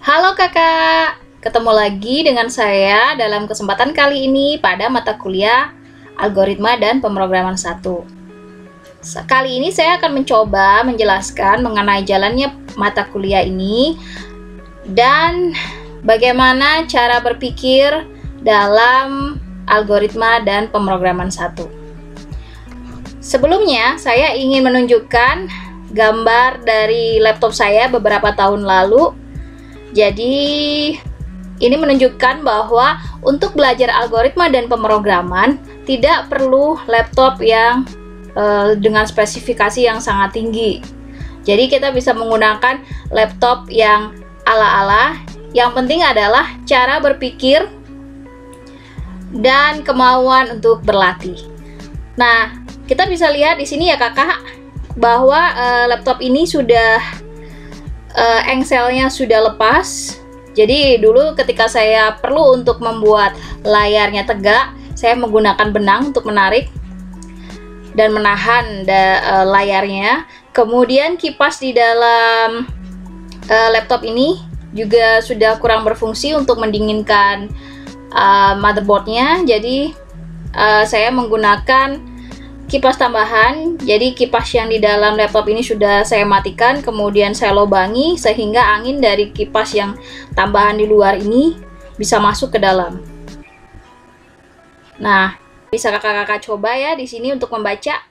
Halo kakak, ketemu lagi dengan saya dalam kesempatan kali ini pada mata kuliah Algoritma dan Pemrograman 1. Kali ini saya akan mencoba menjelaskan mengenai jalannya mata kuliah ini dan bagaimana cara berpikir dalam Algoritma dan Pemrograman 1. Sebelumnya, saya ingin menunjukkan gambar dari laptop saya beberapa tahun lalu. Jadi, ini menunjukkan bahwa untuk belajar algoritma dan pemrograman tidak perlu laptop yang dengan spesifikasi yang sangat tinggi. Jadi, kita bisa menggunakan laptop yang ala-ala. Yang penting adalah cara berpikir dan kemauan untuk berlatih. Nah, kita bisa lihat di sini ya kakak, bahwa laptop ini sudah engselnya sudah lepas. Jadi dulu ketika saya perlu untuk membuat layarnya tegak, saya menggunakan benang untuk menarik dan menahan layarnya. Kemudian kipas di dalam laptop ini juga sudah kurang berfungsi untuk mendinginkan motherboardnya. Jadi saya menggunakan kipas tambahan. Jadi kipas yang di dalam laptop ini sudah saya matikan, kemudian saya lubangi sehingga angin dari kipas yang tambahan di luar ini bisa masuk ke dalam. Nah, bisa kakak-kakak coba ya di sini untuk membaca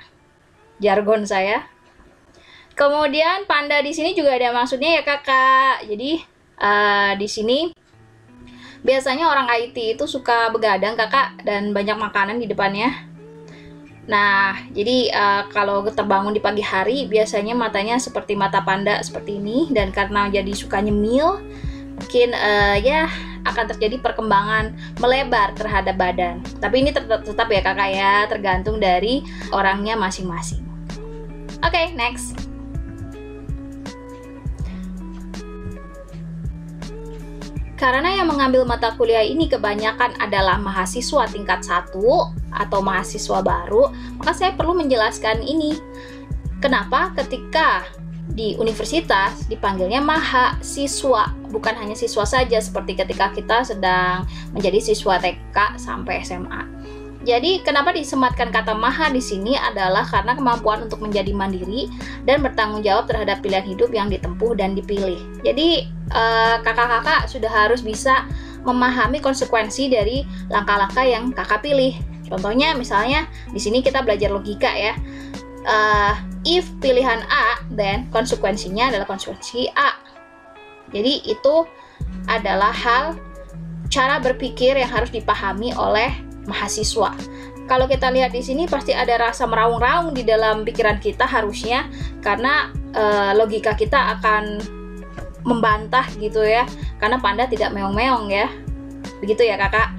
jargon saya. Kemudian panda di sini juga ada maksudnya ya kakak. Jadi di sini biasanya orang IT itu suka begadang kakak dan banyak makanan di depannya. Nah, jadi kalau terbangun di pagi hari, biasanya matanya seperti mata panda seperti ini, dan karena jadi suka nyemil, mungkin ya akan terjadi perkembangan melebar terhadap badan. Tapi ini tetap ya kakak ya, tergantung dari orangnya masing-masing. Oke, next. Karena yang mengambil mata kuliah ini kebanyakan adalah mahasiswa tingkat 1 atau mahasiswa baru, maka saya perlu menjelaskan ini. Kenapa ketika di universitas dipanggilnya mahasiswa, bukan hanya siswa saja seperti ketika kita sedang menjadi siswa TK sampai SMA. Jadi kenapa disematkan kata maha di sini adalah karena kemampuan untuk menjadi mandiri dan bertanggung jawab terhadap pilihan hidup yang ditempuh dan dipilih. Jadi kakak-kakak sudah harus bisa memahami konsekuensi dari langkah-langkah yang kakak pilih. Contohnya misalnya di sini kita belajar logika ya. If pilihan A, then konsekuensinya adalah konsekuensi A. Jadi itu adalah hal cara berpikir yang harus dipahami oleh mahasiswa. Kalau kita lihat di sini pasti ada rasa meraung-raung di dalam pikiran kita harusnya, karena logika kita akan membantah gitu ya, karena panda tidak meong-meong ya. Begitu ya kakak.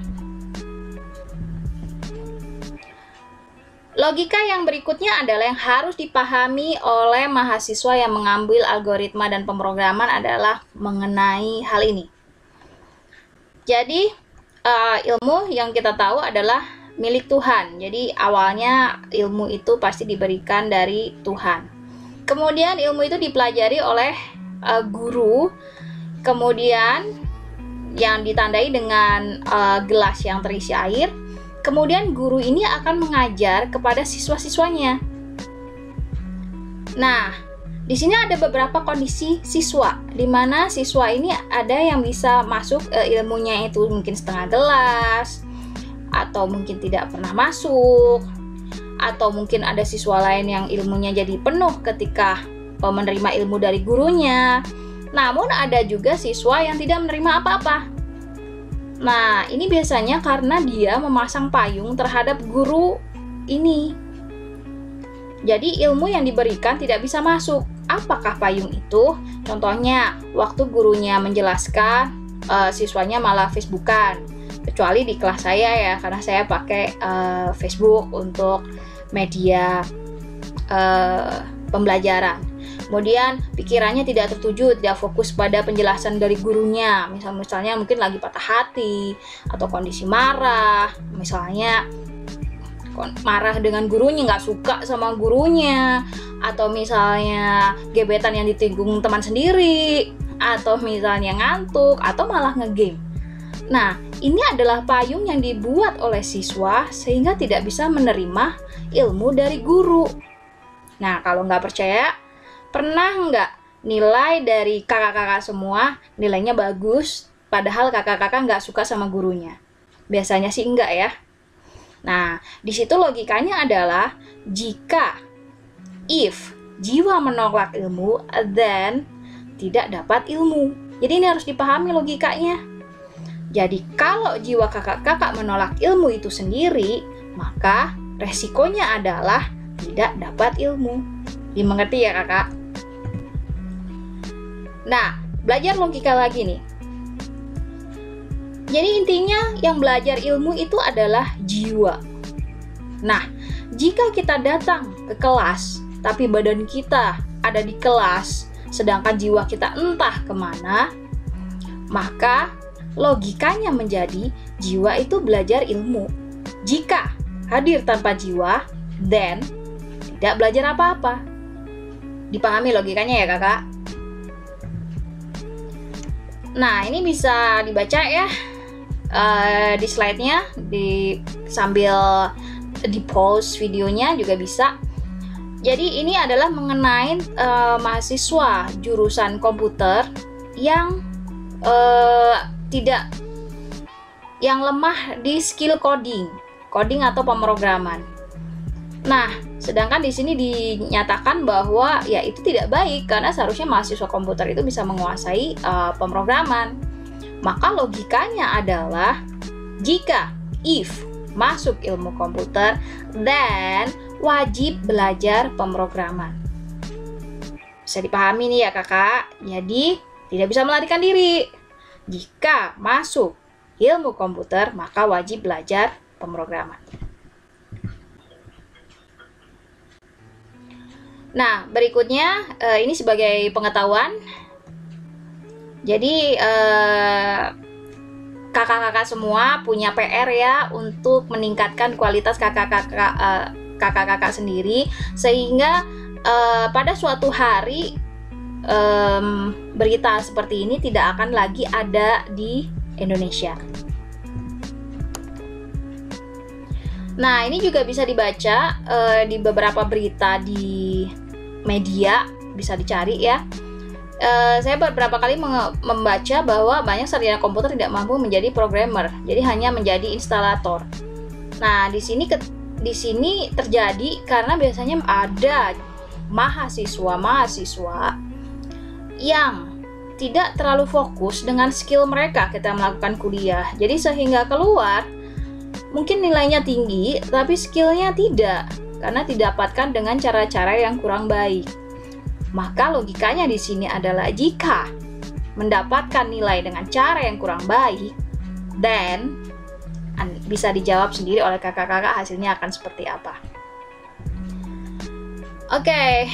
Logika yang berikutnya adalah yang harus dipahami oleh mahasiswa yang mengambil algoritma dan pemrograman adalah mengenai hal ini. Jadi ilmu yang kita tahu adalah milik Tuhan. Jadi awalnya ilmu itu pasti diberikan dari Tuhan. Kemudian ilmu itu dipelajari oleh guru, kemudian yang ditandai dengan gelas yang terisi air. Kemudian guru ini akan mengajar kepada siswa-siswanya. Nah, di sini ada beberapa kondisi siswa, di mana siswa ini ada yang bisa masuk ilmunya itu mungkin setengah gelas, atau mungkin tidak pernah masuk, atau mungkin ada siswa lain yang ilmunya jadi penuh ketika menerima ilmu dari gurunya. Namun ada juga siswa yang tidak menerima apa-apa. Nah, ini biasanya karena dia memasang payung terhadap guru ini. Jadi ilmu yang diberikan tidak bisa masuk. Apakah payung itu? Contohnya, waktu gurunya menjelaskan, siswanya malah Facebookan. Kecuali di kelas saya ya, karena saya pakai Facebook untuk media pembelajaran. Kemudian pikirannya tidak tertuju, tidak fokus pada penjelasan dari gurunya. Misalnya mungkin lagi patah hati atau kondisi marah, misalnya marah dengan gurunya, nggak suka sama gurunya, atau misalnya gebetan yang ditinggung teman sendiri, atau misalnya ngantuk, atau malah ngegame. Nah, ini adalah payung yang dibuat oleh siswa sehingga tidak bisa menerima ilmu dari guru. Nah, kalau nggak percaya, pernah nggak nilai dari kakak-kakak semua nilainya bagus, padahal kakak-kakak nggak suka sama gurunya? Biasanya sih enggak ya. Nah, di situ logikanya adalah if jiwa menolak ilmu, then tidak dapat ilmu. Jadi ini harus dipahami logikanya. Jadi kalau jiwa kakak-kakak menolak ilmu itu sendiri, maka resikonya adalah tidak dapat ilmu. Dimengerti ya kakak? Nah, belajar logika lagi nih. Jadi intinya yang belajar ilmu itu adalah jiwa. Nah, jika kita datang ke kelas, tapi badan kita ada di kelas, sedangkan jiwa kita entah kemana, maka logikanya menjadi jiwa itu belajar ilmu. Jika hadir tanpa jiwa, then tidak belajar apa-apa. Dipahami logikanya ya kakak? Nah, ini bisa dibaca ya di slide-nya, sambil di pause videonya juga bisa. Jadi ini adalah mengenai mahasiswa jurusan komputer yang yang lemah di skill coding atau pemrograman. Nah, sedangkan di sini dinyatakan bahwa ya itu tidak baik karena seharusnya mahasiswa komputer itu bisa menguasai pemrograman. Maka logikanya adalah if masuk ilmu komputer, then wajib belajar pemrograman. Bisa dipahami nih ya kakak? Jadi tidak bisa melarikan diri. Jika masuk ilmu komputer, maka wajib belajar pemrograman. Nah, berikutnya ini sebagai pengetahuan. Jadi kakak-kakak semua punya PR ya untuk meningkatkan kualitas kakak-kakak sendiri, sehingga pada suatu hari berita seperti ini tidak akan lagi ada di Indonesia. Nah, ini juga bisa dibaca di beberapa berita di media, bisa dicari ya. Saya beberapa kali membaca bahwa banyak sarjana komputer tidak mampu menjadi programmer, jadi hanya menjadi instalator. Nah, di sini terjadi karena biasanya ada mahasiswa yang tidak terlalu fokus dengan skill mereka ketika melakukan kuliah. Jadi sehingga keluar mungkin nilainya tinggi, tapi skillnya tidak, karena didapatkan dengan cara-cara yang kurang baik. Maka logikanya di sini adalah jika mendapatkan nilai dengan cara yang kurang baik, then bisa dijawab sendiri oleh kakak-kakak hasilnya akan seperti apa. Oke.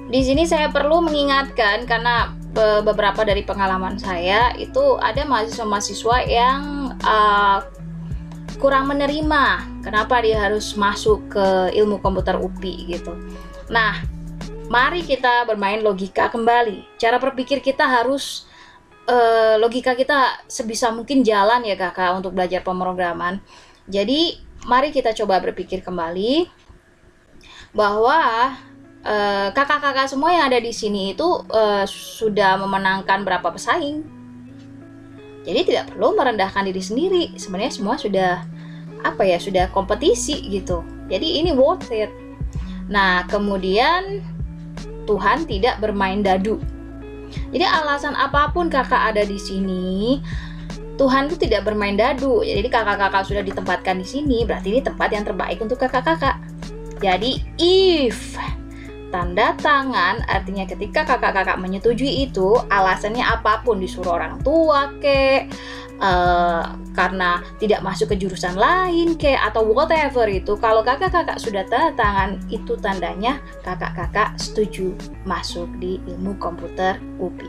Di sini saya perlu mengingatkan karena beberapa dari pengalaman saya itu ada mahasiswa-mahasiswa yang kurang menerima kenapa dia harus masuk ke ilmu komputer UPI gitu. Nah, mari kita bermain logika kembali. Cara berpikir kita harus logika kita sebisa mungkin jalan ya kakak untuk belajar pemrograman. Jadi mari kita coba berpikir kembali bahwa kakak-kakak semua yang ada di sini itu sudah memenangkan berapa pesaing. Jadi tidak perlu merendahkan diri sendiri. Sebenarnya semua sudah sudah kompetisi gitu. Jadi ini worth it. Nah, kemudian Tuhan tidak bermain dadu. Jadi alasan apapun kakak ada di sini, Tuhan itu tidak bermain dadu. Jadi kakak-kakak sudah ditempatkan di sini, berarti ini tempat yang terbaik untuk kakak-kakak. Jadi if tanda tangan artinya ketika kakak-kakak menyetujui itu, alasannya apapun, disuruh orang tua karena tidak masuk ke jurusan lain atau whatever itu, kalau kakak-kakak sudah tanda tangan, itu tandanya kakak-kakak setuju masuk di ilmu komputer UPI.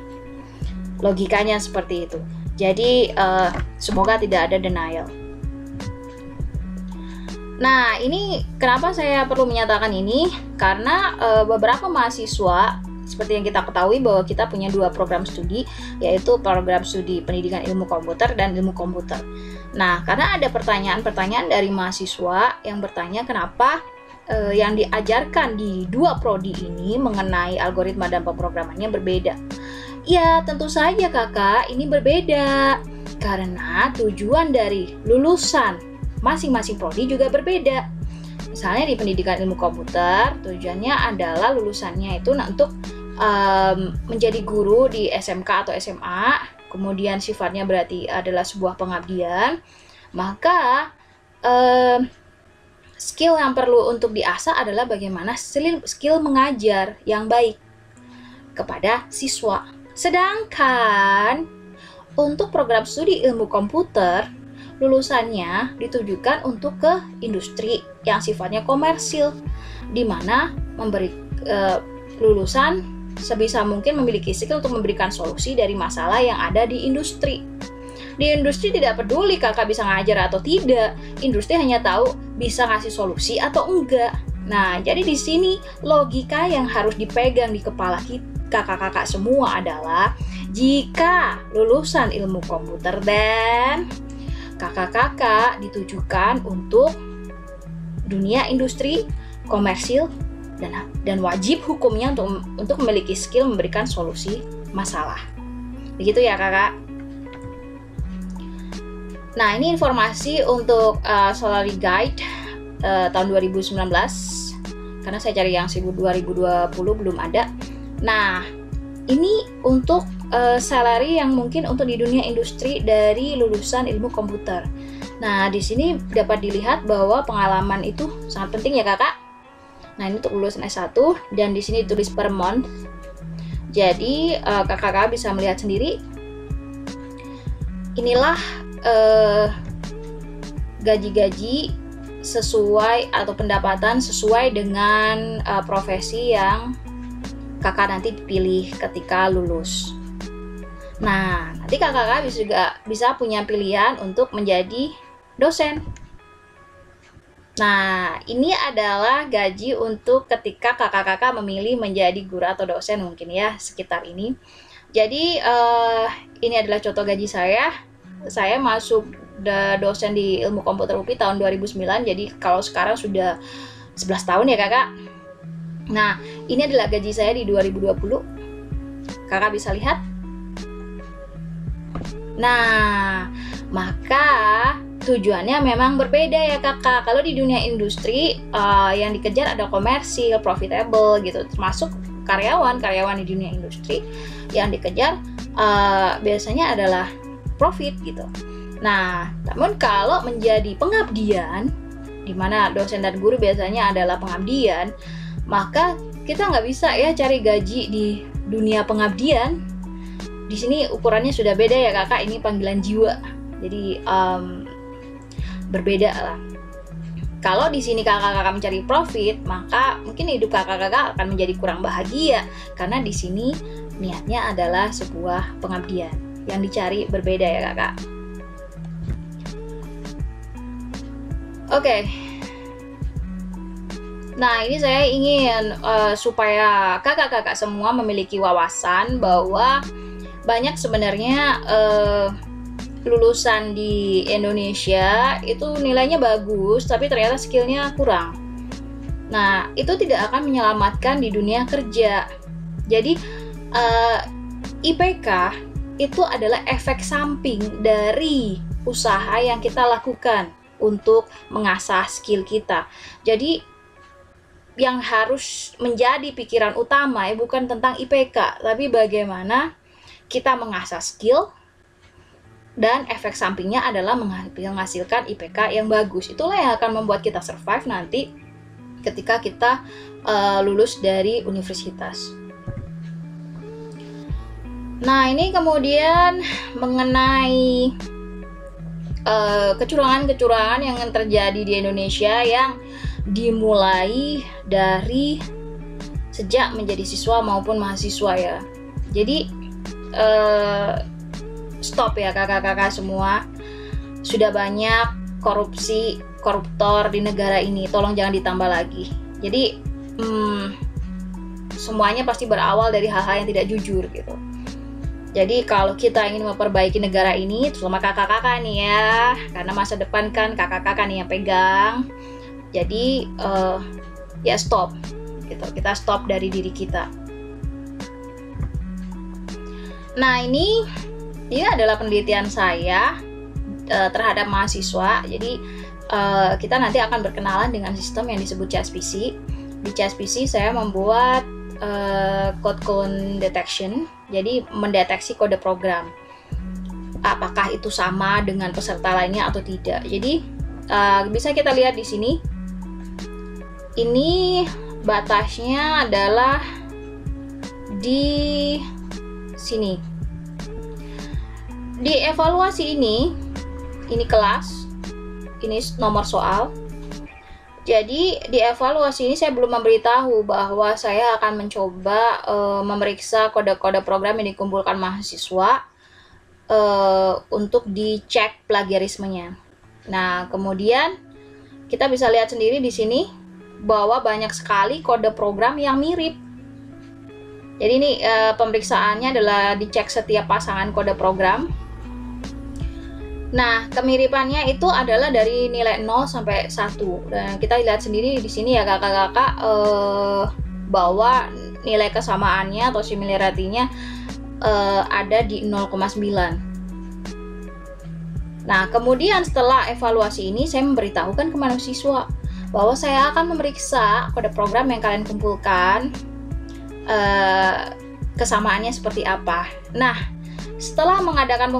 Logikanya seperti itu. Jadi semoga tidak ada denial. Nah, ini kenapa saya perlu menyatakan ini? Karena beberapa mahasiswa seperti yang kita ketahui bahwa kita punya 2 program studi, yaitu program studi pendidikan ilmu komputer dan ilmu komputer. Nah, karena ada pertanyaan-pertanyaan dari mahasiswa yang bertanya kenapa yang diajarkan di 2 prodi ini mengenai algoritma dan pemrogramannya berbeda. Ya, tentu saja kakak, ini berbeda karena tujuan dari lulusan masing-masing prodi juga berbeda. Misalnya di pendidikan ilmu komputer, tujuannya adalah lulusannya itu untuk menjadi guru di SMK atau SMA, kemudian sifatnya berarti adalah sebuah pengabdian. Maka skill yang perlu untuk diasah adalah bagaimana skill mengajar yang baik kepada siswa. Sedangkan untuk program studi ilmu komputer, lulusannya ditujukan untuk ke industri yang sifatnya komersil, di mana lulusan sebisa mungkin memiliki skill untuk memberikan solusi dari masalah yang ada di industri. Di industri tidak peduli kakak bisa ngajar atau tidak, industri hanya tahu bisa ngasih solusi atau enggak. Nah, jadi di sini logika yang harus dipegang di kepala kakak-kakak semua adalah jika lulusan ilmu komputer dan kakak-kakak ditujukan untuk dunia industri, komersil, dan wajib hukumnya untuk memiliki skill memberikan solusi masalah. Begitu ya kakak. Nah, ini informasi untuk salary guide tahun 2019, karena saya cari yang 2020 belum ada. Nah, ini untuk salary yang mungkin untuk di dunia industri dari lulusan ilmu komputer. Nah, di sini dapat dilihat bahwa pengalaman itu sangat penting ya kakak. Nah, ini untuk lulusan S1 dan di sini ditulis per month. Jadi kakak-kakak bisa melihat sendiri. Inilah gaji-gaji sesuai atau pendapatan sesuai dengan profesi yang kakak nanti pilih ketika lulus. Nah, nanti kakak-kakak juga bisa punya pilihan untuk menjadi dosen. Nah, ini adalah gaji untuk ketika kakak-kakak memilih menjadi guru atau dosen mungkin ya, sekitar ini. Jadi, ini adalah contoh gaji saya. Saya masuk dosen di ilmu komputer UPI tahun 2009, jadi kalau sekarang sudah 11 tahun ya kakak. Nah, ini adalah gaji saya di 2020. Kakak bisa lihat. Nah, maka tujuannya memang berbeda ya kakak. Kalau di dunia industri yang dikejar ada komersil, profitable gitu, termasuk karyawan di dunia industri yang dikejar biasanya adalah profit gitu. Nah, namun kalau menjadi pengabdian, di mana dosen dan guru biasanya adalah pengabdian, maka kita nggak bisa ya cari gaji di dunia pengabdian. Di sini ukurannya sudah beda ya kakak, ini panggilan jiwa. Jadi berbeda lah. Kalau di sini kakak-kakak mencari profit, maka mungkin hidup kakak-kakak akan menjadi kurang bahagia karena di sini niatnya adalah sebuah pengabdian. Yang dicari berbeda ya kakak. Oke. Nah, ini saya ingin supaya kakak-kakak semua memiliki wawasan bahwa banyak sebenarnya lulusan di Indonesia itu nilainya bagus, tapi ternyata skillnya kurang. Nah, itu tidak akan menyelamatkan di dunia kerja. Jadi, IPK itu adalah efek samping dari usaha yang kita lakukan untuk mengasah skill kita. Jadi, yang harus menjadi pikiran utama ya bukan tentang IPK, tapi bagaimana kita mengasah skill dan efek sampingnya adalah menghasilkan IPK yang bagus. Itulah yang akan membuat kita survive nanti ketika kita lulus dari universitas. Nah, ini kemudian mengenai kecurangan-kecurangan yang terjadi di Indonesia yang dimulai dari sejak menjadi siswa maupun mahasiswa ya. Jadi stop ya kakak-kakak semua. Sudah banyak koruptor di negara ini. Tolong jangan ditambah lagi. Jadi semuanya pasti berawal dari hal-hal yang tidak jujur gitu. Jadi kalau kita ingin memperbaiki negara ini, terutama kakak-kakak nih ya, karena masa depan kan kakak-kakak nih yang pegang. Jadi ya stop gitu, kita stop dari diri kita. Nah ini adalah penelitian saya terhadap mahasiswa. Jadi kita nanti akan berkenalan dengan sistem yang disebut CSPC. Di CSPC saya membuat code clone detection, jadi mendeteksi kode program. Apakah itu sama dengan peserta lainnya atau tidak? Jadi bisa kita lihat di sini. Ini batasnya adalah di sini. Di evaluasi ini kelas, ini nomor soal. Jadi di evaluasi ini saya belum memberitahu bahwa saya akan mencoba memeriksa kode-kode program yang dikumpulkan mahasiswa untuk dicek plagiarismenya. Nah, kemudian kita bisa lihat sendiri di sini bahwa banyak sekali kode program yang mirip. Jadi ini pemeriksaannya adalah dicek setiap pasangan kode program. Nah, kemiripannya itu adalah dari nilai 0 sampai 1. Dan kita lihat sendiri di sini ya kakak-kakak bahwa nilai kesamaannya atau similarity-nya ada di 0,9. Nah, kemudian setelah evaluasi ini saya memberitahukan ke mahasiswa bahwa saya akan memeriksa kode program yang kalian kumpulkan kesamaannya seperti apa. Nah, setelah mengadakan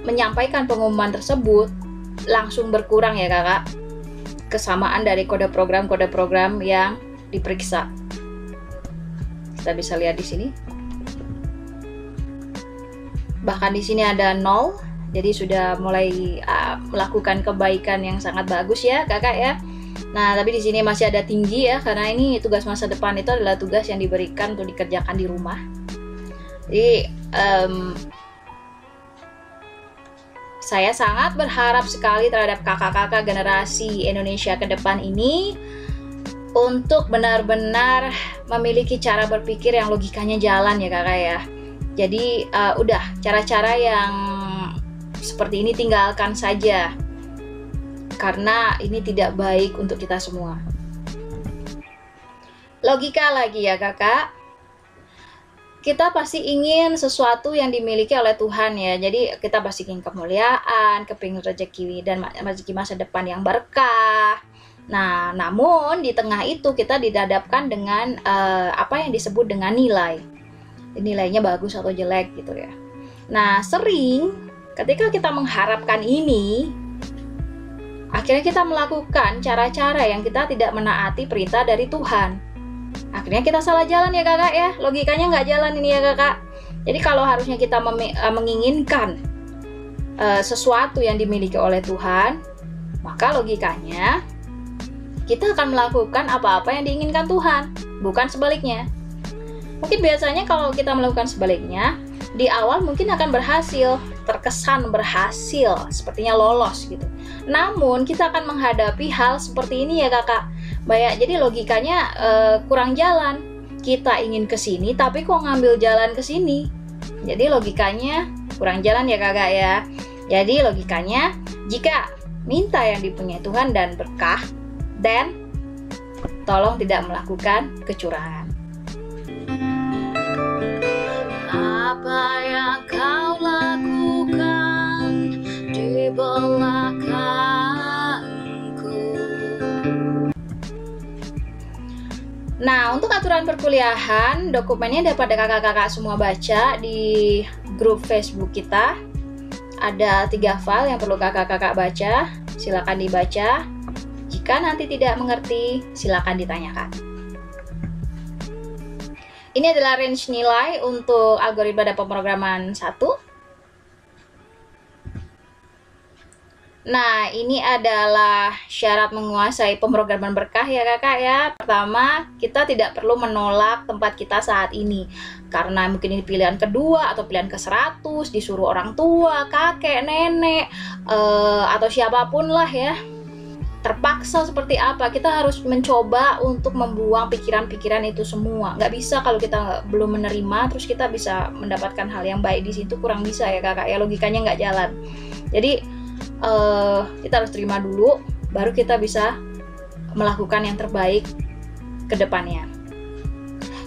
menyampaikan pengumuman tersebut, langsung berkurang ya kakak kesamaan dari kode program yang diperiksa. Kita bisa lihat di sini. Bahkan di sini ada 0, jadi sudah mulai melakukan kebaikan yang sangat bagus ya kakak ya. Nah, tapi di sini masih ada tinggi ya, karena ini tugas masa depan itu adalah tugas yang diberikan untuk dikerjakan di rumah. Jadi saya sangat berharap sekali terhadap kakak-kakak generasi Indonesia ke depan ini untuk benar-benar memiliki cara berpikir yang logikanya jalan ya kakak ya. Jadi udah cara-cara yang seperti ini tinggalkan saja, karena ini tidak baik untuk kita semua. Logika lagi ya kakak. Kita pasti ingin sesuatu yang dimiliki oleh Tuhan ya. Jadi kita pasti ingin kemuliaan, kepingin rezeki dan rezeki masa depan yang berkah. Nah, namun di tengah itu kita dihadapkan dengan apa yang disebut dengan nilai. Nilainya bagus atau jelek gitu ya. Nah, sering ketika kita mengharapkan ini, akhirnya kita melakukan cara-cara yang kita tidak menaati perintah dari Tuhan. Akhirnya kita salah jalan ya kakak ya, logikanya nggak jalan ini ya kakak. Jadi kalau harusnya kita menginginkan sesuatu yang dimiliki oleh Tuhan, maka logikanya kita akan melakukan apa-apa yang diinginkan Tuhan, bukan sebaliknya. Mungkin biasanya kalau kita melakukan sebaliknya, di awal mungkin akan berhasil, terkesan berhasil, sepertinya lolos gitu. Namun kita akan menghadapi hal seperti ini ya kakak. Jadi logikanya kurang jalan. Kita ingin ke sini tapi kok ngambil jalan ke sini. Jadi logikanya kurang jalan ya kakak ya. Jadi logikanya jika minta yang dipunyai Tuhan dan berkah, dan tolong tidak melakukan kecurangan. Apa yang kau lakukan di belakangku? Nah, untuk aturan perkuliahan, dokumennya dapat kakak-kakak semua baca di grup Facebook kita. Ada 3 file yang perlu kakak-kakak baca, silakan dibaca. Jika nanti tidak mengerti, silakan ditanyakan. Ini adalah range nilai untuk algoritma dan pemrograman 1. Nah, ini adalah syarat menguasai pemrograman berkah ya kakak ya. Pertama, kita tidak perlu menolak tempat kita saat ini, karena mungkin ini pilihan kedua atau pilihan ke-100, disuruh orang tua, kakek, nenek, atau siapapun lah ya. terpaksa seperti apa, kita harus mencoba untuk membuang pikiran-pikiran itu semua. Nggak bisa kalau kita belum menerima terus kita bisa mendapatkan hal yang baik di situ, kurang bisa ya kakak ya, logikanya nggak jalan. Jadi kita harus terima dulu, baru kita bisa melakukan yang terbaik ke depannya.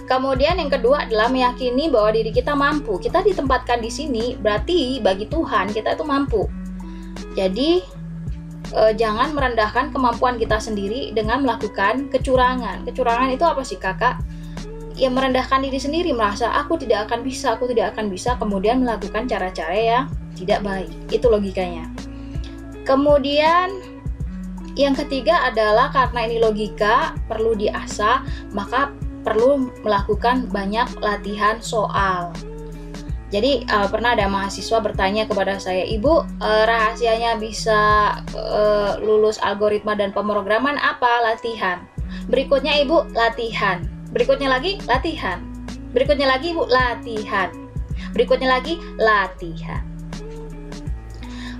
Kemudian yang kedua adalah meyakini bahwa diri kita mampu. Kita ditempatkan di sini berarti bagi Tuhan kita itu mampu. Jadi jangan merendahkan kemampuan kita sendiri dengan melakukan kecurangan. Kecurangan itu apa sih kakak? Ya merendahkan diri sendiri, merasa aku tidak akan bisa, kemudian melakukan cara-cara yang tidak baik. Itu logikanya. Kemudian yang ketiga adalah karena ini logika, perlu diasah, maka perlu melakukan banyak latihan soal. Jadi pernah ada mahasiswa bertanya kepada saya, "Ibu, rahasianya bisa lulus algoritma dan pemrograman apa?" Latihan. Berikutnya Ibu, latihan. Berikutnya lagi, latihan. Berikutnya lagi Ibu, latihan. Berikutnya lagi, latihan.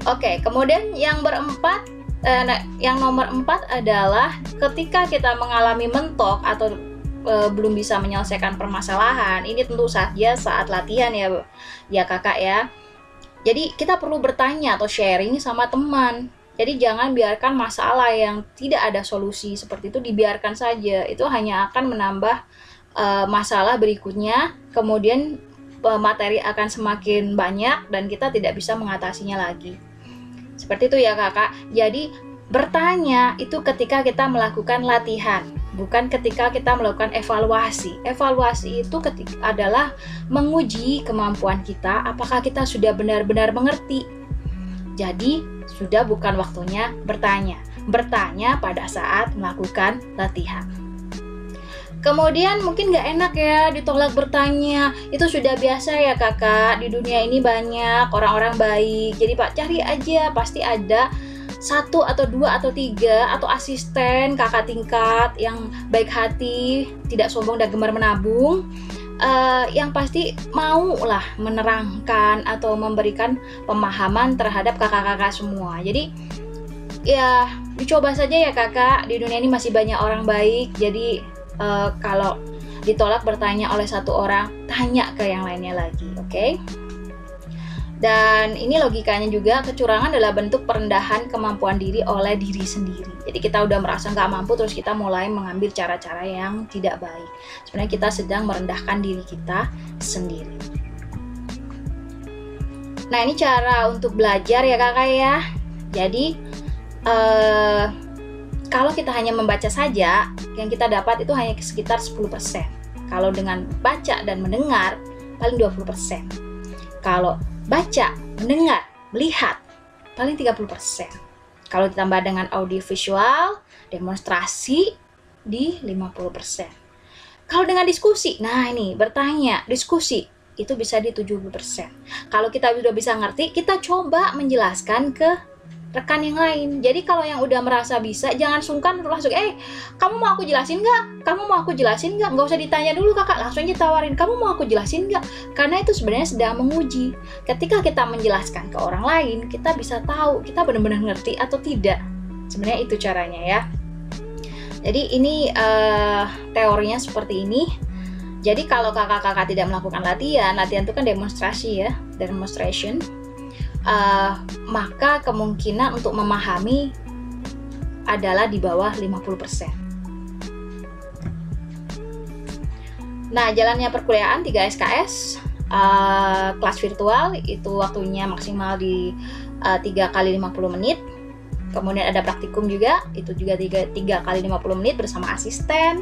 Oke, kemudian yang nomor 4 adalah ketika kita mengalami mentok atau belum bisa menyelesaikan permasalahan, ini tentu saja saat latihan ya kakak ya. Jadi kita perlu bertanya atau sharing sama teman. Jadi jangan biarkan masalah yang tidak ada solusi seperti itu dibiarkan saja. Itu hanya akan menambah masalah berikutnya. Kemudian materi akan semakin banyak dan kita tidak bisa mengatasinya lagi. Seperti itu ya kakak. Jadi bertanya itu ketika kita melakukan latihan, bukan ketika kita melakukan evaluasi. Evaluasi itu adalah menguji kemampuan kita, apakah kita sudah benar-benar mengerti. Jadi, sudah bukan waktunya bertanya. Bertanya pada saat melakukan latihan. Kemudian mungkin nggak enak ya ditolak bertanya. Itu sudah biasa ya kakak. Di dunia ini banyak orang-orang baik. Jadi Pak, cari aja, pasti ada 1 atau 2 atau 3 atau asisten kakak tingkat yang baik hati, tidak sombong dan gemar menabung, yang pasti mau lah menerangkan atau memberikan pemahaman terhadap kakak-kakak semua. Jadi ya dicoba saja ya kakak, di dunia ini masih banyak orang baik. Jadi kalau ditolak bertanya oleh satu orang, tanya ke yang lainnya lagi, oke? Dan ini logikanya juga, kecurangan adalah bentuk perendahan kemampuan diri oleh diri sendiri. Jadi kita udah merasa nggak mampu, terus kita mulai mengambil cara-cara yang tidak baik. Sebenarnya kita sedang merendahkan diri kita sendiri. Nah, ini cara untuk belajar ya kakak ya. Jadi kalau kita hanya membaca saja, yang kita dapat itu hanya sekitar 10%. Kalau dengan baca dan mendengar, paling 20%. Kalau baca, mendengar, melihat, paling 30%. Kalau ditambah dengan audiovisual, demonstrasi, di 50%. Kalau dengan diskusi, nah ini bertanya, diskusi, itu bisa di 70%. Kalau kita sudah bisa ngerti, kita coba menjelaskan ke rekan yang lain. Jadi kalau yang udah merasa bisa, jangan sungkan langsung, kamu mau aku jelasin nggak? Kamu mau aku jelasin nggak? Nggak usah ditanya dulu kakak, langsung aja tawarin, kamu mau aku jelasin nggak? Karena itu sebenarnya sedang menguji. Ketika kita menjelaskan ke orang lain, kita bisa tahu kita benar-benar ngerti atau tidak. Sebenarnya itu caranya ya. Jadi ini teorinya seperti ini. Jadi kalau kakak-kakak tidak melakukan latihan itu kan demonstrasi ya, demonstration. Maka kemungkinan untuk memahami adalah di bawah 50%. Nah, jalannya perkuliahan 3 SKS, kelas virtual itu waktunya maksimal di 3 kali 50 menit. Kemudian ada praktikum juga, itu juga 3 kali 50 menit bersama asisten.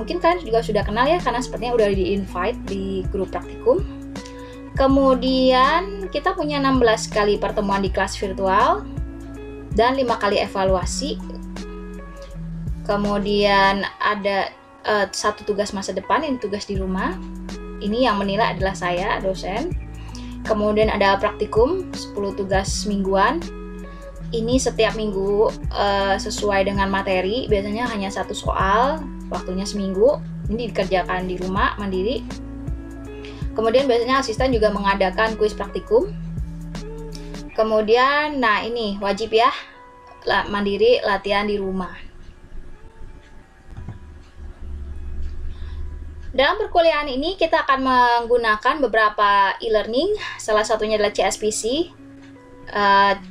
Mungkin kalian juga sudah kenal ya, karena sepertinya udah di-invite di grup praktikum. Kemudian kita punya 16 kali pertemuan di kelas virtual dan 5 kali evaluasi. Kemudian ada 1 tugas masa depan, ini tugas di rumah. Ini yang menilai adalah saya, dosen. Kemudian ada praktikum, 10 tugas mingguan. Ini setiap minggu sesuai dengan materi, biasanya hanya 1 soal, waktunya seminggu. Ini dikerjakan di rumah, mandiri. Kemudian biasanya asisten juga mengadakan kuis praktikum. Kemudian, nah ini wajib ya, mandiri latihan di rumah. Dalam perkuliahan ini kita akan menggunakan beberapa e-learning, salah satunya adalah CSPC.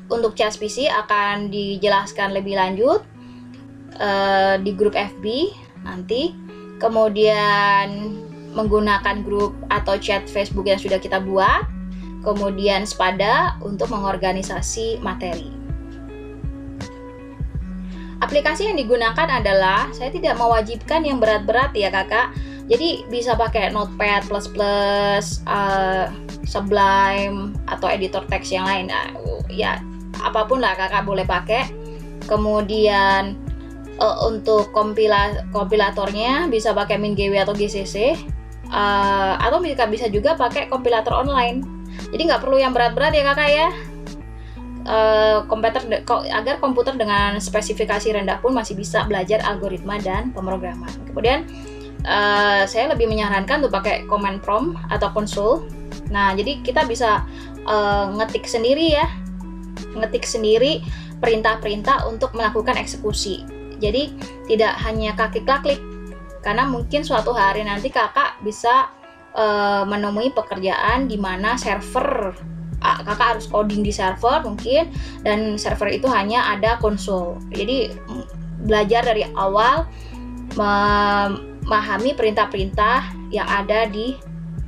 Untuk CSPC akan dijelaskan lebih lanjut di grup FB nanti. Kemudian menggunakan grup atau chat Facebook yang sudah kita buat. Kemudian Spada untuk mengorganisasi materi. Aplikasi yang digunakan adalah, saya tidak mewajibkan yang berat-berat ya kakak. Jadi bisa pakai Notepad++, Sublime, atau editor teks yang lain. Ya, apapun lah kakak boleh pakai. Kemudian untuk kompilatornya bisa pakai MinGW atau GCC, atau bisa juga pakai kompilator online. Jadi nggak perlu yang berat-berat ya kakak ya. Agar komputer dengan spesifikasi rendah pun masih bisa belajar algoritma dan pemrograman. Kemudian saya lebih menyarankan untuk pakai command prompt atau konsol. Nah, jadi kita bisa ngetik sendiri perintah-perintah untuk melakukan eksekusi. Jadi tidak hanya klik-klik, karena mungkin suatu hari nanti kakak bisa menemui pekerjaan di mana server, kakak harus coding di server mungkin, dan server itu hanya ada konsol. Jadi belajar dari awal memahami perintah-perintah yang ada di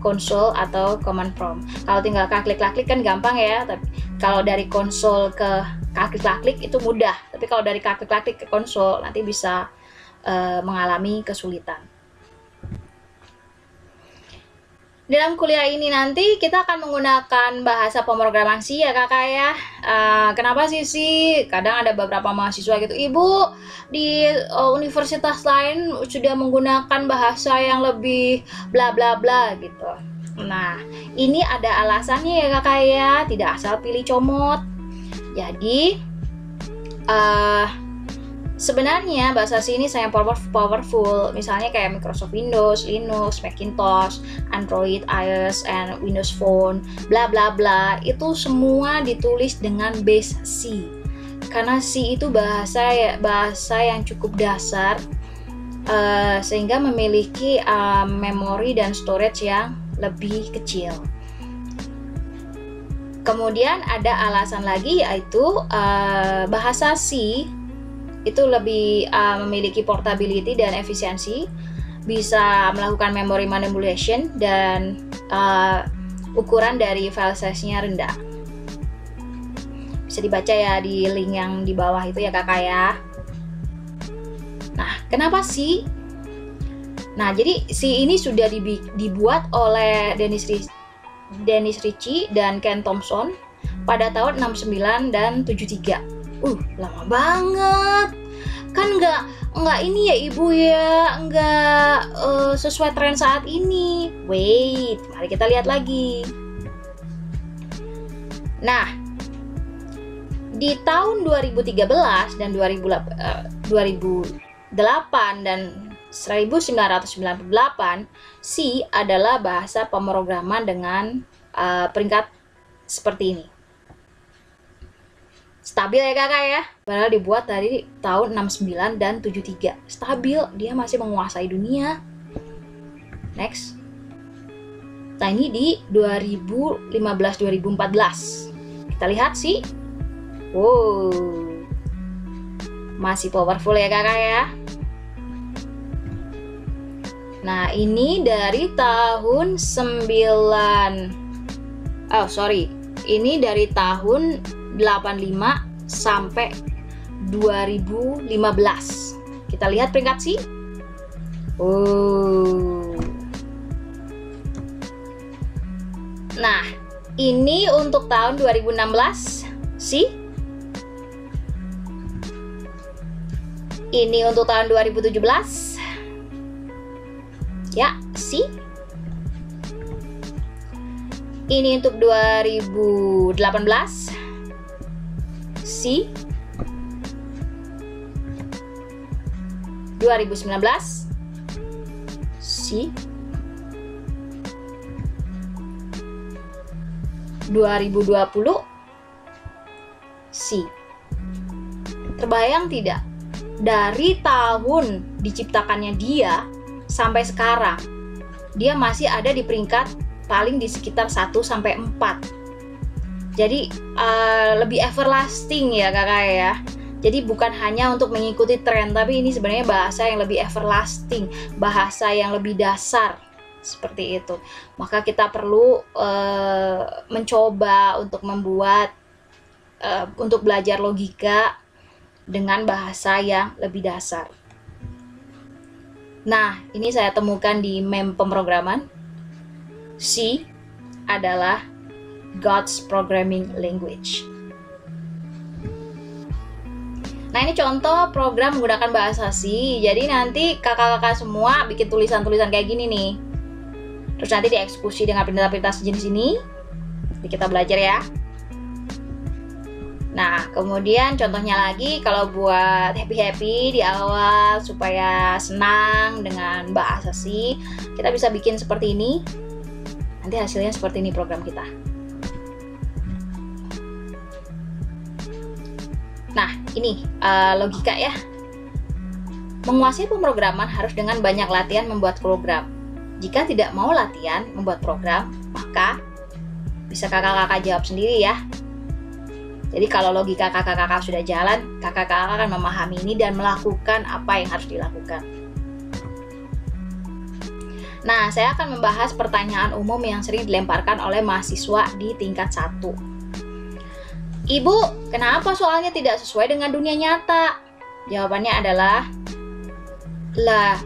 konsol atau command prompt. Kalau tinggal klik-klik kan gampang ya, tapi kalau dari konsol ke klik-klik itu mudah. Tapi kalau dari klik-klik ke konsol nanti bisa mengalami kesulitan. Dalam kuliah ini nanti kita akan menggunakan bahasa pemrograman C ya kakak ya. Kenapa sih? Kadang ada beberapa mahasiswa gitu, ibu di universitas lain sudah menggunakan bahasa yang lebih bla bla bla gitu. Nah, ini ada alasannya ya kakak ya, tidak asal pilih comot. Jadi sebenarnya bahasa C ini sangat powerful, misalnya kayak Microsoft Windows, Linux, Macintosh, Android, iOS, and Windows Phone, bla bla bla, itu semua ditulis dengan base C. Karena C itu bahasa yang cukup dasar, sehingga memiliki memori dan storage yang lebih kecil. Kemudian ada alasan lagi, yaitu bahasa C itu lebih memiliki portability dan efisiensi, bisa melakukan memory manipulation, dan ukuran dari file size-nya rendah. Bisa dibaca ya di link yang di bawah itu ya kakak ya. Nah, kenapa C? Nah, jadi C ini sudah dibuat oleh Dennis Ritchie dan Ken Thompson pada tahun 69 dan 73. Lama banget. Kan nggak ini ya ibu ya, nggak sesuai tren saat ini. Wait, mari kita lihat lagi. Nah, di tahun 2013 dan 2008 dan 1998, C adalah bahasa pemrograman dengan peringkat seperti ini. Stabil ya kakak ya, padahal dibuat dari tahun 69 dan 73. Stabil, dia masih menguasai dunia. Next. Nah, ini di 2015-2014. Kita lihat sih. Wow. Masih powerful ya kakak ya. Nah, ini dari tahun ini dari tahun 85 sampai 2015. Kita lihat peringkat C. Nah, ini untuk tahun 2016 C. Ini untuk tahun 2017. Ya, C. Ini untuk 2018. C. 2019. C. 2020. C. Terbayang tidak? Dari tahun diciptakannya dia sampai sekarang, dia masih ada di peringkat paling di sekitar 1-4. Jadi lebih everlasting ya kakak ya. Jadi bukan hanya untuk mengikuti tren, tapi ini sebenarnya bahasa yang lebih everlasting, bahasa yang lebih dasar, seperti itu. Maka kita perlu mencoba untuk untuk belajar logika dengan bahasa yang lebih dasar. Nah, ini saya temukan di meme pemrograman. C adalah God's programming language. Nah, ini contoh program menggunakan bahasa C. Jadi nanti kakak-kakak semua bikin tulisan-tulisan kayak gini nih. Terus nanti dieksekusi dengan perintah-perintah sejenis ini. Jadi kita belajar ya. Nah, kemudian contohnya lagi kalau buat happy-happy di awal supaya senang dengan bahasa C, kita bisa bikin seperti ini. Nanti hasilnya seperti ini program kita. Nah, ini logika ya. Menguasai pemrograman harus dengan banyak latihan membuat program. Jika tidak mau latihan membuat program, maka bisa kakak-kakak jawab sendiri ya. Jadi kalau logika kakak-kakak sudah jalan, kakak-kakak akan memahami ini dan melakukan apa yang harus dilakukan. Nah, saya akan membahas pertanyaan umum yang sering dilemparkan oleh mahasiswa di tingkat 1. Ibu, kenapa soalnya tidak sesuai dengan dunia nyata? Jawabannya adalah, lah,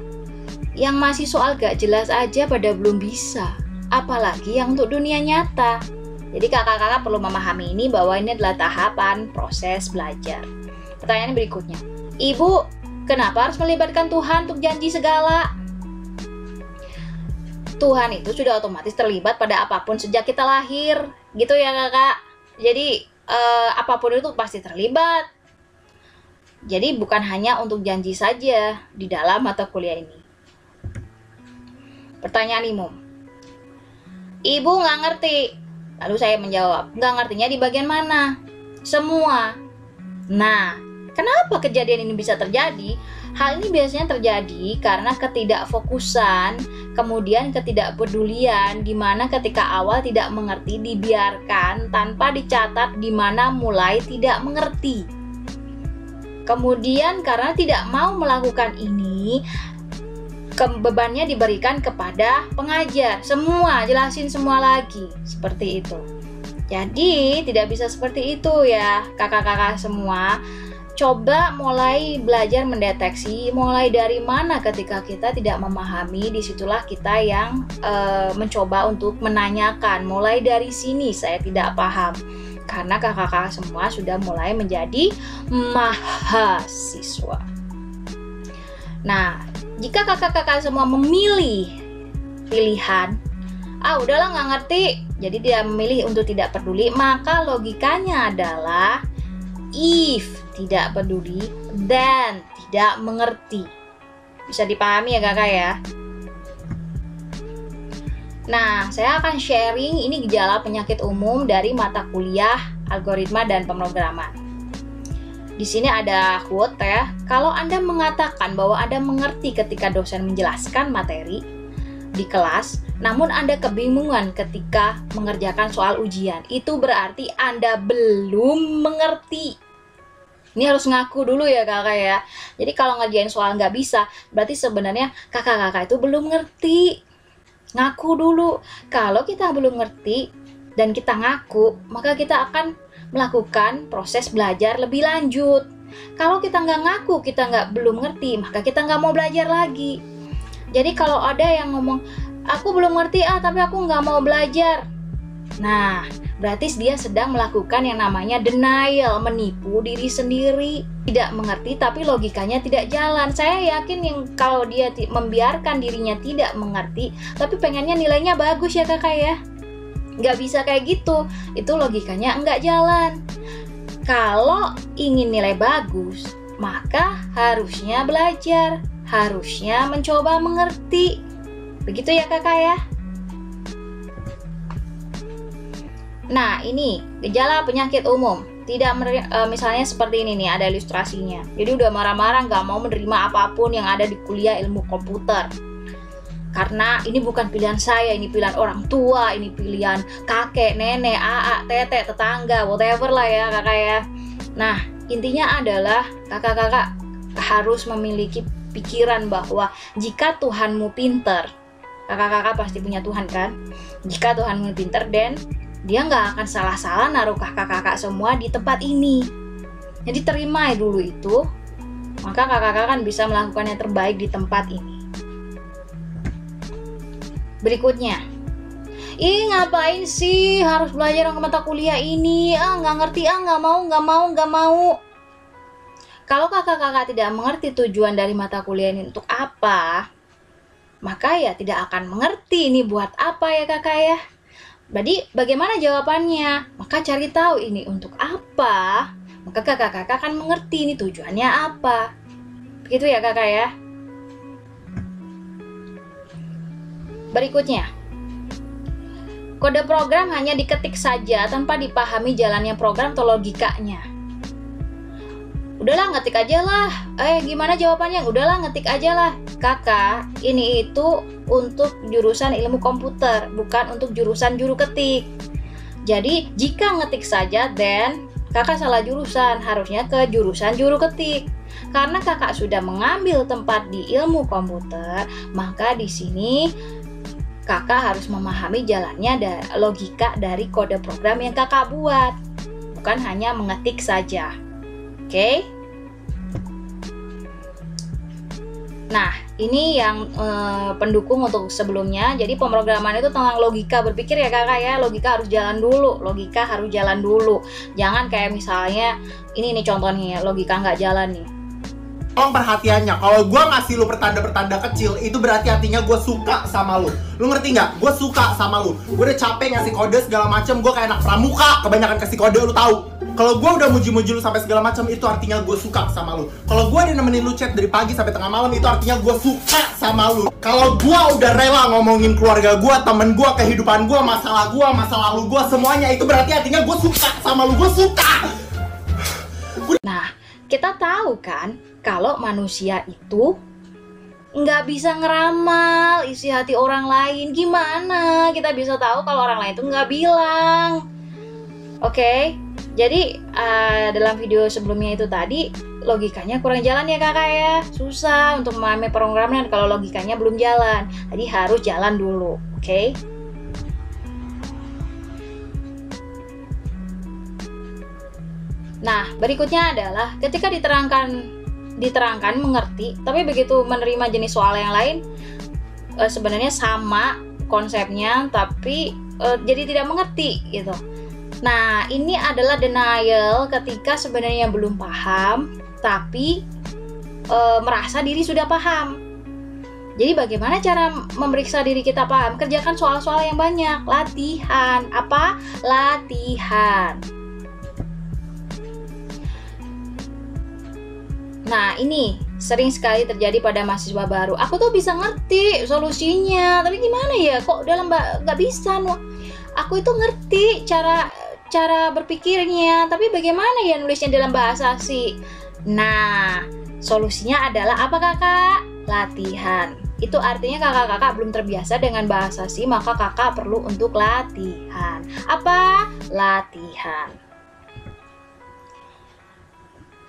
yang masih soal gak jelas aja pada belum bisa, apalagi yang untuk dunia nyata. Jadi kakak-kakak perlu memahami ini bahwa ini adalah tahapan proses belajar. Pertanyaan berikutnya, Ibu, kenapa harus melibatkan Tuhan untuk janji segala? Tuhan itu sudah otomatis terlibat pada apapun sejak kita lahir, gitu ya kakak. Jadi apapun itu pasti terlibat. Jadi bukan hanya untuk janji saja di dalam mata kuliah ini. Pertanyaan umum. Ibu nggak ngerti. Lalu saya menjawab, nggak ngertinya di bagian mana? Semua. Nah, kenapa kejadian ini bisa terjadi? Hal ini biasanya terjadi karena ketidakfokusan, kemudian ketidakpedulian, di mana ketika awal tidak mengerti dibiarkan tanpa dicatat di mana mulai tidak mengerti. Kemudian karena tidak mau melakukan ini, bebannya diberikan kepada pengajar. Semua, jelasin semua lagi. Seperti itu. Jadi tidak bisa seperti itu ya kakak-kakak semua. Coba mulai belajar mendeteksi mulai dari mana ketika kita tidak memahami, disitulah kita yang mencoba untuk menanyakan. Mulai dari sini saya tidak paham, karena kakak-kakak semua sudah mulai menjadi mahasiswa. Nah, jika kakak-kakak semua memilih pilihan, udahlah nggak ngerti, jadi dia memilih untuk tidak peduli, maka logikanya adalah if tidak peduli dan tidak mengerti. Bisa dipahami ya kakak ya. Nah, saya akan sharing ini gejala penyakit umum dari mata kuliah algoritma dan pemrograman. Di sini ada quote ya. Kalau Anda mengatakan bahwa Anda mengerti ketika dosen menjelaskan materi di kelas, namun Anda kebingungan ketika mengerjakan soal ujian, itu berarti Anda belum mengerti. Ini harus ngaku dulu ya kakak ya. Jadi kalau ngerjain soal nggak bisa, berarti sebenarnya kakak-kakak itu belum ngerti. Ngaku dulu. Kalau kita belum ngerti dan kita ngaku, maka kita akan melakukan proses belajar lebih lanjut. Kalau kita nggak ngaku, kita belum ngerti, maka kita nggak mau belajar lagi. Jadi kalau ada yang ngomong, aku belum ngerti tapi aku nggak mau belajar. Nah, berarti dia sedang melakukan yang namanya denial, menipu diri sendiri. Tidak mengerti tapi logikanya tidak jalan. Saya yakin yang kalau dia membiarkan dirinya tidak mengerti, tapi pengennya nilainya bagus ya kakak ya. Nggak bisa kayak gitu, itu logikanya nggak jalan. Kalau ingin nilai bagus, maka harusnya belajar, harusnya mencoba mengerti. Begitu ya kakak ya. Nah, ini gejala penyakit umum, misalnya seperti ini nih, ada ilustrasinya. Jadi udah marah-marah nggak mau menerima apapun yang ada di kuliah ilmu komputer. Karena ini bukan pilihan saya, ini pilihan orang tua, ini pilihan kakek, nenek, aa, tete, tetangga, whatever lah ya kakak ya. Nah, intinya adalah kakak-kakak harus memiliki pikiran bahwa jika Tuhanmu pinter, kakak-kakak pasti punya Tuhan kan? Jika Tuhanmu pinter, dan dia nggak akan salah-salah naruh kakak-kakak semua di tempat ini. Jadi terima dulu itu, maka kakak-kakak kan bisa melakukan yang terbaik di tempat ini. Berikutnya, ngapain sih harus belajar mata kuliah ini? Nggak ngerti, nggak mau. Kalau kakak-kakak tidak mengerti tujuan dari mata kuliah ini untuk apa, maka ya tidak akan mengerti ini buat apa ya kakak ya. Jadi bagaimana jawabannya? Maka cari tahu ini untuk apa, maka kakak-kakak akan mengerti ini tujuannya apa. Begitu ya kakak ya. Berikutnya, kode program hanya diketik saja tanpa dipahami jalannya program atau logikanya. Udahlah ngetik aja lah. Gimana jawabannya? Udahlah ngetik aja lah. Kakak, ini itu untuk jurusan ilmu komputer, bukan untuk jurusan juru ketik. Jadi jika ngetik saja, then kakak salah jurusan, harusnya ke jurusan juru ketik. Karena kakak sudah mengambil tempat di ilmu komputer, maka di sini kakak harus memahami jalannya logika dari kode program yang kakak buat, bukan hanya mengetik saja. Oke? Nah, ini yang pendukung untuk sebelumnya. Jadi pemrograman itu tentang logika berpikir ya kakak ya. Logika harus jalan dulu. Jangan kayak misalnya ini nih contohnya, logika nggak jalan nih. Tolong perhatiannya, kalau gue ngasih lu pertanda-pertanda kecil, itu berarti artinya gue suka sama lu. Lu ngerti nggak? Gue suka sama lu. Gue udah capek ngasih kode segala macem. Gue kayak anak pramuka, kebanyakan kasih kode, lu tahu. Kalau gue udah muji-muji lu sampai segala macam, itu artinya gue suka sama lu. Kalau gue udah nemenin lu chat dari pagi sampai tengah malam, itu artinya gue suka sama lu. Kalau gue udah rela ngomongin keluarga gue, temen gue, kehidupan gue, masa lalu gue, semuanya, itu berarti artinya gue suka sama lu. Gue suka. Nah, kita tahu kan kalau manusia itu nggak bisa ngeramal isi hati orang lain. Gimana kita bisa tahu kalau orang lain itu nggak bilang? Oke, jadi dalam video sebelumnya itu tadi logikanya kurang jalan ya kakak ya. Susah untuk memahami pemrograman kalau logikanya belum jalan. Jadi harus jalan dulu, oke? Nah, berikutnya adalah ketika diterangkan mengerti, tapi begitu menerima jenis soal yang lain sebenarnya sama konsepnya, tapi jadi tidak mengerti gitu. Nah, ini adalah denial ketika sebenarnya belum paham, tapi merasa diri sudah paham. Jadi bagaimana cara memeriksa diri kita paham? Kerjakan soal-soal yang banyak, latihan. Apa? Latihan. Nah, ini sering sekali terjadi pada mahasiswa baru. Aku tuh bisa ngerti solusinya, tapi gimana ya? Kok dalam nggak bisa? Aku itu ngerti cara berpikirnya, tapi bagaimana ya nulisnya dalam bahasa asing? Nah, solusinya adalah apa kakak? Latihan. Itu artinya kakak-kakak belum terbiasa dengan bahasa asing, maka kakak perlu untuk latihan. Apa? Latihan.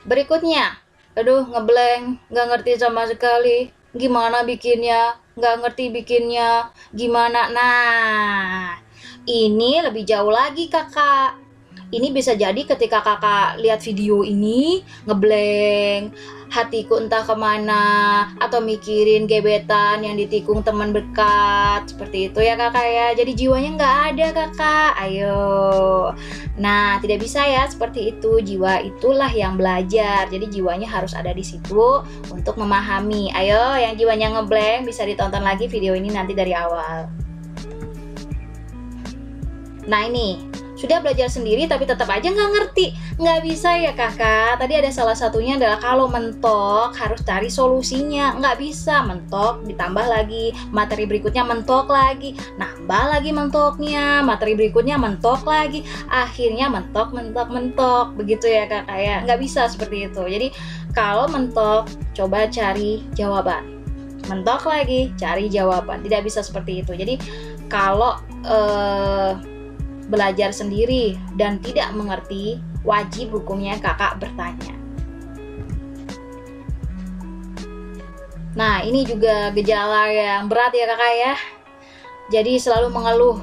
Berikutnya, aduh ngeblank, nggak ngerti sama sekali. Gimana bikinnya? Nggak ngerti bikinnya. Gimana? Nah, ini lebih jauh lagi kakak. Ini bisa jadi ketika kakak lihat video ini ngeblank, hatiku entah kemana, atau mikirin gebetan yang ditikung teman dekat, seperti itu ya kakak ya. Jadi jiwanya nggak ada kakak. Ayo. Nah, tidak bisa ya seperti itu. Jiwa itulah yang belajar. Jadi jiwanya harus ada di situ untuk memahami. Ayo, yang jiwanya ngeblank bisa ditonton lagi video ini nanti dari awal. Nah, ini Sudah belajar sendiri tapi tetap aja nggak ngerti. Nggak bisa ya kakak. Tadi ada salah satunya adalah kalau mentok harus cari solusinya. Nggak bisa mentok ditambah lagi, materi berikutnya mentok lagi, nambah lagi mentoknya, materi berikutnya mentok lagi, akhirnya mentok. Begitu ya kakak ya. Nggak bisa seperti itu. Jadi kalau mentok coba cari jawaban. Mentok lagi cari jawaban. Tidak bisa seperti itu. Jadi kalau belajar sendiri dan tidak mengerti, wajib hukumnya kakak bertanya. Nah, ini juga gejala yang berat ya kakak ya. Jadi selalu mengeluh.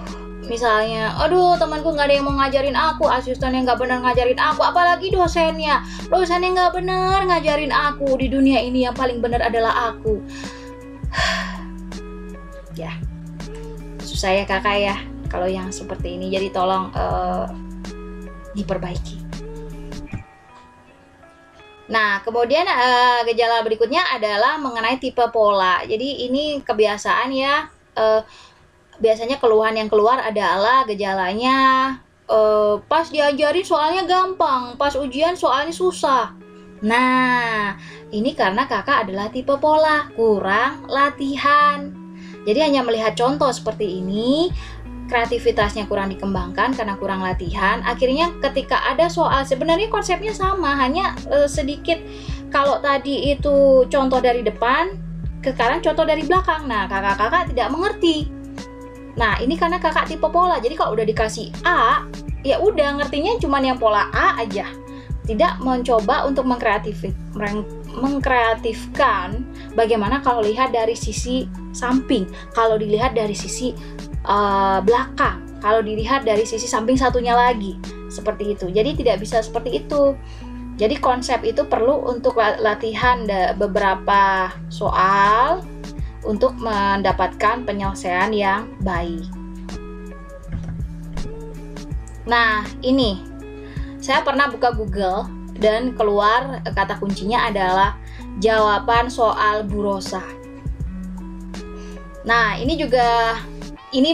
Misalnya, aduh temanku nggak ada yang mau ngajarin aku, asistennya nggak benar ngajarin aku, apalagi dosennya nggak benar ngajarin aku, di dunia ini yang paling benar adalah aku. Ya, susah ya kakak ya kalau yang seperti ini, jadi tolong diperbaiki. Nah, kemudian gejala berikutnya adalah mengenai tipe pola. Jadi ini kebiasaan ya, biasanya keluhan yang keluar adalah gejalanya pas diajarin soalnya gampang, pas ujian soalnya susah. Nah, ini karena kakak adalah tipe pola, kurang latihan. Jadi hanya melihat contoh seperti ini, kreativitasnya kurang dikembangkan karena kurang latihan. Akhirnya ketika ada soal, sebenarnya konsepnya sama, hanya sedikit. Kalau tadi itu contoh dari depan, sekarang contoh dari belakang. Nah, kakak-kakak tidak mengerti. Nah, ini karena kakak tipe pola. Jadi kalau udah dikasih A, ya udah ngertinya cuma yang pola A aja. Tidak mencoba untuk mengkreatifkan bagaimana kalau lihat dari sisi samping, kalau dilihat dari sisi belakang, kalau dilihat dari sisi samping satunya lagi, seperti itu. Jadi tidak bisa seperti itu. Jadi konsep itu perlu untuk latihan beberapa soal untuk mendapatkan penyelesaian yang baik. Nah, ini saya pernah buka Google dan keluar kata kuncinya adalah jawaban soal Bu Rosa. Nah, ini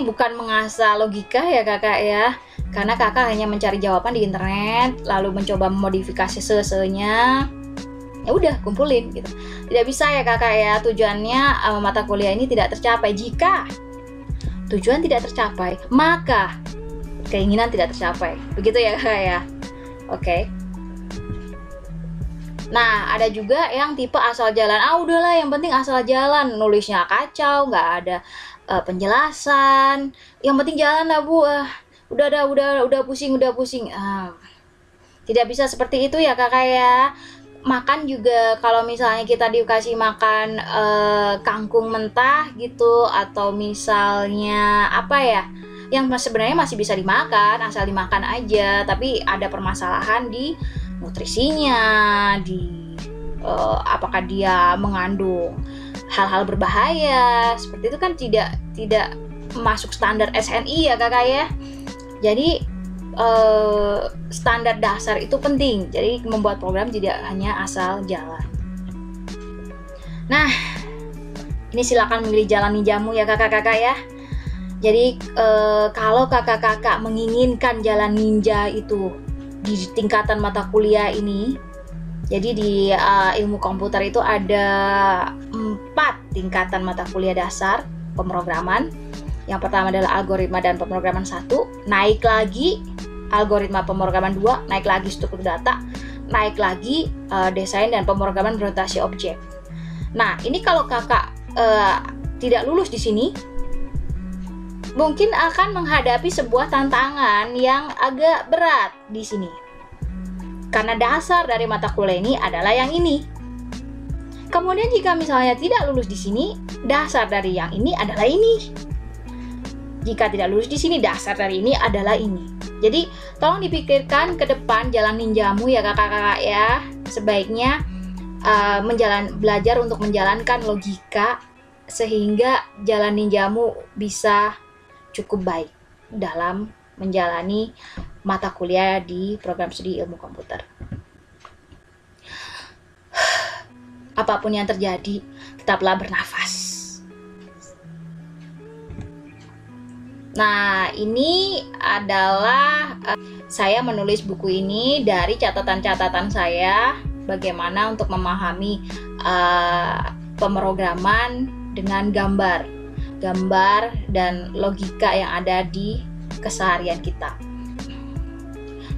bukan mengasah logika ya kakak ya, karena kakak hanya mencari jawaban di internet lalu mencoba memodifikasi sesenya, ya udah kumpulin gitu. Tidak bisa ya kakak ya, tujuannya mata kuliah ini tidak tercapai. Jika tujuan tidak tercapai, maka keinginan tidak tercapai, begitu ya kakak ya. Oke. Nah, ada juga yang tipe asal jalan. Udahlah, yang penting asal jalan, nulisnya kacau, nggak ada penjelasan, yang penting jalan lah bu. Udah pusing. Tidak bisa seperti itu ya kakak ya. Makan juga, kalau misalnya kita dikasih makan kangkung mentah gitu, atau misalnya apa ya, yang sebenarnya masih bisa dimakan, asal dimakan aja, tapi ada permasalahan di nutrisinya, di apakah dia mengandung hal-hal berbahaya, seperti itu kan tidak masuk standar SNI ya kakak ya. Jadi standar dasar itu penting. Jadi membuat program tidak hanya asal jalan. Nah, ini silakan memilih jalan ninjamu ya kakak-kakak ya. Jadi kalau kakak-kakak menginginkan jalan ninja itu di tingkatan mata kuliah ini, jadi di ilmu komputer itu ada 4 tingkatan mata kuliah dasar pemrograman. Yang pertama adalah algoritma dan pemrograman 1, naik lagi algoritma pemrograman 2, naik lagi struktur data, naik lagi desain dan pemrograman berorientasi objek. Nah, ini kalau kakak tidak lulus di sini, mungkin akan menghadapi sebuah tantangan yang agak berat di sini. Karena dasar dari mata kuliah ini adalah yang ini. Kemudian jika misalnya tidak lulus di sini, dasar dari yang ini adalah ini. Jika tidak lulus di sini, dasar dari ini adalah ini. Jadi tolong dipikirkan ke depan jalan ninjamu ya kakak-kakak ya. Sebaiknya belajar untuk menjalankan logika sehingga jalan ninjamu bisa cukup baik dalam menjalani mata kuliah di program studi ilmu komputer. Apapun yang terjadi, tetaplah bernafas. Nah, ini adalah Saya menulis buku ini dari catatan-catatan saya bagaimana untuk memahami pemrograman dengan gambar dan logika yang ada di keseharian kita.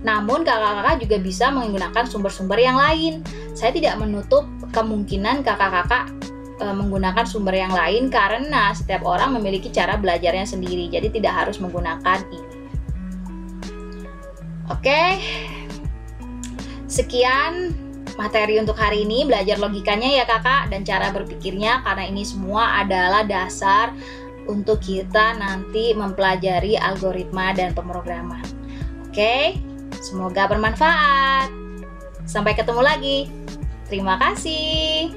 Namun kakak-kakak juga bisa menggunakan sumber-sumber yang lain. Saya tidak menutup kemungkinan kakak-kakak menggunakan sumber yang lain karena setiap orang memiliki cara belajarnya sendiri. Jadi tidak harus menggunakan ini. Oke. Sekian materi untuk hari ini, belajar logikanya ya kakak dan cara berpikirnya, karena ini semua adalah dasar untuk kita nanti mempelajari algoritma dan pemrograman. Oke, semoga bermanfaat. Sampai ketemu lagi. Terima kasih.